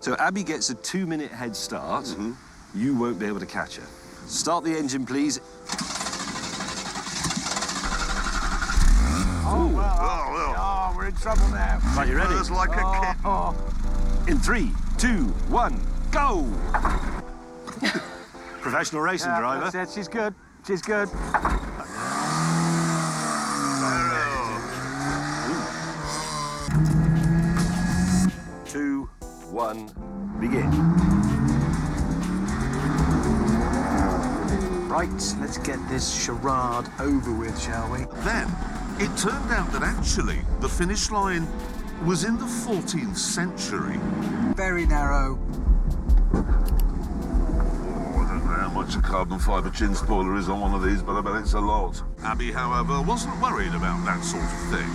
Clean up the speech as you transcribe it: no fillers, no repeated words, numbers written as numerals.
So Abby gets a 2-minute head start. You won't be able to catch her. Start the engine, please. Oh, well. Oh, we're in trouble now. Right, you ready? It's like a kitten. In 3, 2, 1, go! Professional racing driver. That's it. She's good. She's good. 2, 1, begin. Right, let's get this charade over with, shall we? Then, it turned out that actually the finish line was in the 14th century. Very narrow. Oh, I don't know how much a carbon fibre chin spoiler is on one of these, but I bet it's a lot. Abby, however, wasn't worried about that sort of thing.